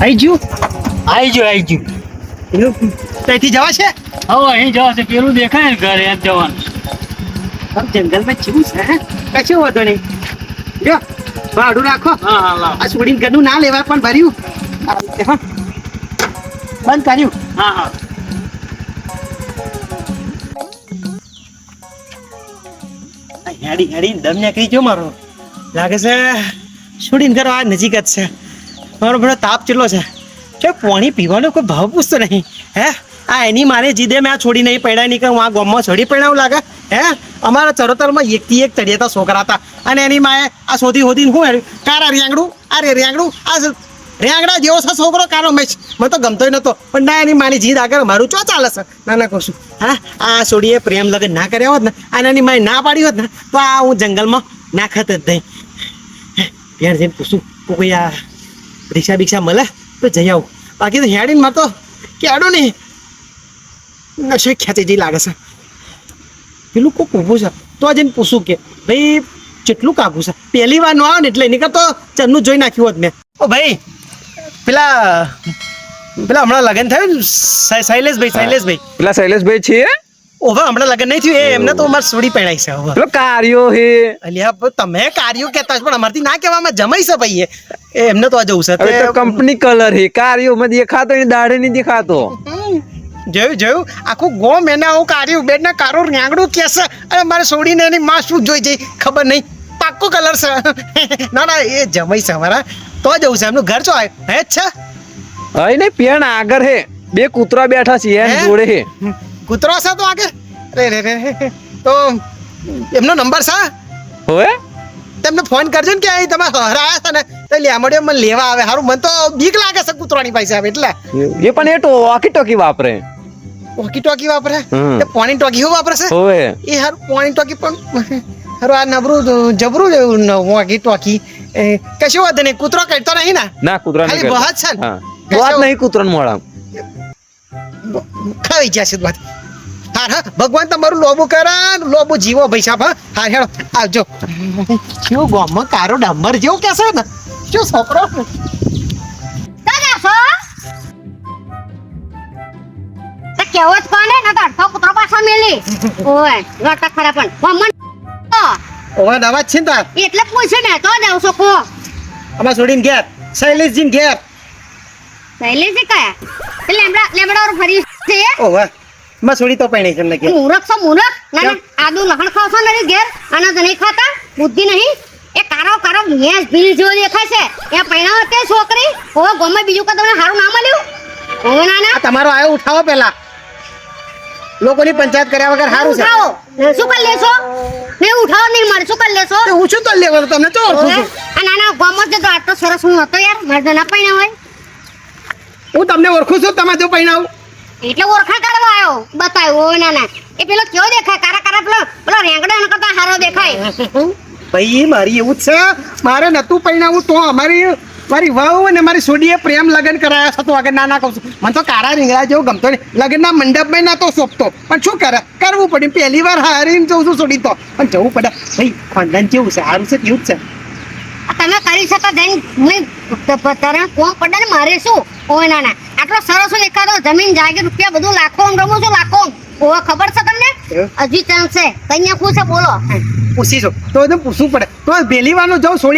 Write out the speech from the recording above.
આવી ગયું આવી ગયું ત્યાંથી જવા છે હવે અહીં જવા છે પેલું દેખાય ને ઘરે એમ જવાનું જંગલમાં કેવું છે હે? કશું વાંધો નહીં જો ભાડું રાખો હા હા લાવ આ છોડીને ઘરનું ના લેવા પણ ભર્યું આ રીતે, હા. બંધ કર્યું હા હા હેડી હેડી દમ નીકળી ગયો મારો લાગે છે છોડીને ઘર આ નજીક જ છે મારો બધો તાપ ચેટલો છે જો પાણી પીવાનો કોઈ ભાવ પૂછતો નહીં હે આ એની મારે જીદે મેં આ છોડી નહીં પડ્યા નહીં કે હું આ ગામમાં છોડી પડ્યા લાગે હે અમારા ચરોતરમાં એકથી એક ચડિયાતા છોકરા હતા અને એની માએ આ શોધી શોધીને શું હેડ્યું કારા રેંગડું અરે રેંગડું આ રેંગડા જેવો છે છોકરો કારો મેચ મને તો ગમતોય નતો પણ ના એની માની જીદ આગળ મારું ચો ચાલે છે ના ના કહું છું હા આ છોડીએ પ્રેમ લગન ના કર્યા હોત ને અને એની માએ ના પાડી હોત ને તો આ હું જંગલમાં નાખત જ નહીં ત્યાં જઈને પૂછું કોઈ આ રિક્ષા બિક્ષા મળે તો જઈ આવું બાકી તો હેડીને મારે તો કેડો નહીં નશો ખેંચી જઈ લાગે છે પેલું કોઈ ઊભું છે તો જઈને પૂછું કે ભાઈ કેટલું કાબુ છે પહેલી વાર નો આવે ને એટલે નીકળ તો ચરનું જોઈ નાખ્યું હોત મેં ઓ ભાઈ પેલા હમણાં લગ્ન થયું ને શૈલેષભાઈ પેલા શૈલેષભાઈ છે ઓવે હમણાં લગ્ન નહીં થયું એમને તો અમારે સોડી પહેણાઈ છે હવે પેલો કાર્યો હે અલ્યા તમે કાર્યો કહેતા પણ અમારથી ના કહેવામાં જમાઈ છે ભાઈ એમને તો આ જવું છે હવે તો કંપની કલર હે કાર્યો માં દેખાતો એની દાઢે નહીં દેખાતો જોયું આખું ગોમ એને આવું કાર્યું બેડ ને કારો રેંગડું કહેશે અને મારે છોડીને એની માં શું જોઈ જઈ ખબર નહીં પાક્કો કલર છે ના એ જમાઈ છે અમારા તો જવું છે એમનું ઘર ચો હે જ છે અહીં નહીં પેણ આગળ હે બે કૂતરા બેઠા છે એમ જોડે હે કૂતરો છે તો આગળ રે તો એમનો નંબર છે હવે તેમને ફોન કરજો ને કે અહીં તમે હરાયા છે ને તો લેમડ્યો મને લેવા આવે સારું મને તો બીક લાગે છે કૂતરાની પાસે આવે એટલે એ પણ એ વોકી ટોકી વાપરે વોકી ટોકી વાપરે તે પોણી ટોકી શું વાપરે છે હવે એ હારું પોણી ટોકી પણ હારું આ નબરું જબરું વોકી ટોકી કશું વાત નહીં કૂતરો કરતો નહીં ને ના કૂતરા ખાલી બહાર છે ને વાત નહીં કૂતરા મોડા ખાઈ જશે વાત હા ભગવાન તમારું લોબુ કરે લોબુ જીવો ભાઈ સાહેબ હા હેડો આવજો શું ગામમાં કારો ડામર જેવું કેસે ને શું છોકરો કેવો જ કોને ના તો કૂતરો પાછો મેલી ઓય લટા ખરા પણ મમ્મન ઓવા અવાજ છે ને તાર એટલે પૂછે ને તો જાવ છો કો અમાર છોડીને ઘેર શૈલેષજીને ઘેર શૈલેષજી કયા લેમડા ફરી છે ઓવા માં છોડી તો પૈણી છે એમને ઘેર મૂરખ છો મૂરખ ના આદુ લખણ ખાવ છો ને ઘેર અને તો નહીં ખાતા બુદ્ધિ નહીં એ કારો મેસ ભીલ જેવો દેખાય છે એ પૈણા હતી છોકરી ઓ ગમે બીજું કે તમને સારું ના મળ્યું ઓ ના તમારો આયો ઉઠાવો પેલા લોકોની પંચાયત કર્યા વગર સારું છે ઉઠાવો શું કરી લેશો ને ઉઠાવો નહીં મારે શું કરી લેશો હું શું તો લેવાનું તમને તો ઓળખું છું આ નાના ગામમાં જ તો આટલો સરસ હું હતો યાર મારે ના પૈણા હોય હું તમને ઓળખું છું તમે જો પૈણાવું એટલે ઓળખા કરવા આવ્યો બતાવ્યો ઓ નાના એ પેલો કેવો દેખાય કારા પેલો રેંગડો એના કરતા હારો દેખાય ભાઈ મારી એવું જ છે મારે નતું પૈણાવું તો મારી વહુ અને મારી છોડીએ પ્રેમ લગ્ન કરાયા છે તો આગળ ના કહું છું મને તો કારા રીંગણા જેવું ગમતો નહીં લગ્નના મંડપમાં ના તો સોંપતો પણ શું કરે કરવું પડે પહેલી વાર હારીને જઉં છું છોડી તો પણ જવું પડે ભાઈ ખાનદાન કેવું છે સારું છે કેવું જ છે તમે કરી શકો જઈને તારે કોમ પડે ને મારે શું ઓય નાના આટલો સરસ એકાદો જમીન જાગીર રૂપિયા બધું લાખો રમું છું લાખો ઓ ખબર છે તમને હજી ચાન્સ છે કઈ પૂછે બોલો પૂછી છો તો એકદમ પૂછવું પડે તો પહેલી વારનું જાઉં છોડી